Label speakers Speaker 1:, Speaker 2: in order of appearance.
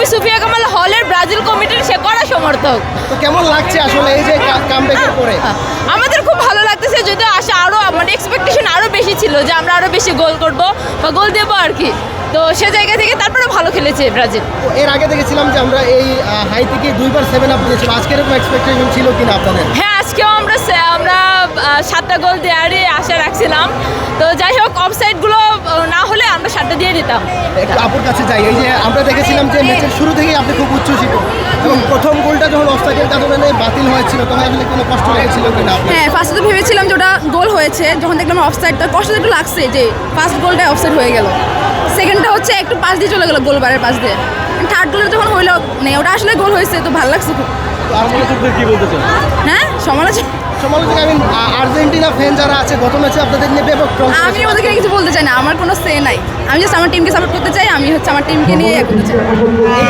Speaker 1: আমি সুফিয়া কামাল হলের ব্রাজিল কমিটির সে কড়া সমর্থক।
Speaker 2: তো কেমন লাগছে আসলে এই যে কামব্যাকের পরে?
Speaker 1: আমাদের খুব ভালো লাগতেছে, যদিও আশা আরও মানে এক্সপেকটেশন আরও বেশি ছিল যে আমরা আরও বেশি গোল করব বা গোল দেবো আর কি। তো সে জায়গা থেকে তারপরে ভালো খেলেছে ব্রাজিল।
Speaker 2: তো এর আগে দেখেছিলাম যে আমরা এই হাই থেকে 2বার 7 আপ দিয়েছিল, আজকে এরকম এক্সপেকটেশন ছিল কিনা আপনাদের?
Speaker 1: হ্যাঁ, আজকেও আমরা 7টা গোল দেওয়ারই আশা রাখছিলাম। তো যাই হোক, অফসাইডগুলো না হলে আমরা 7টা দিয়ে দিতাম।
Speaker 2: একটু আপুর কাছে যাই, এই যে আমরা দেখেছিলাম যে ম্যাচের শুরু থেকেই আপনি খুব উচ্ছ্বসিত, এবং প্রথম গোলটা যখন অফসাইডের কারণে বাতিল হয়েছিল তখন আসলে কোনো কষ্ট লেগেছিল কিনা আপনার?
Speaker 3: হ্যাঁ, ফার্স্টে তো ভেবেছিলাম যে ওটা গোল হয়েছে, যখন দেখলাম অফসাইড তো কষ্ট একটু লাগছে যে ফার্স্ট গোলটা অফসাইড হয়ে গেল। সেকেন্ডটা হচ্ছে একটু পাশ দিয়ে চলে গেল, গোলবারের পাশ দিয়ে। থার্ড গোলটা যখন হইলো মানে ওটা আসলে গোল হয়েছে, তো ভালো লাগছে খুব।
Speaker 2: আলোচনা কি বলতে চান?
Speaker 3: হ্যাঁ, সমালোচনা
Speaker 2: আমি আর্জেন্টিনা ফ্যান যারা আছে গত ম্যাচে আপনাদের নিয়ে ব্যাপক ট্রল
Speaker 3: আমি ওদেরকে কিছু বলতে চাই না, আমার কোনো সে নাই। আমি জাস্ট আমার টিমকে সাপোর্ট করতে চাই, আমি হচ্ছে আমার টিমকে নিয়ে করতে চাই।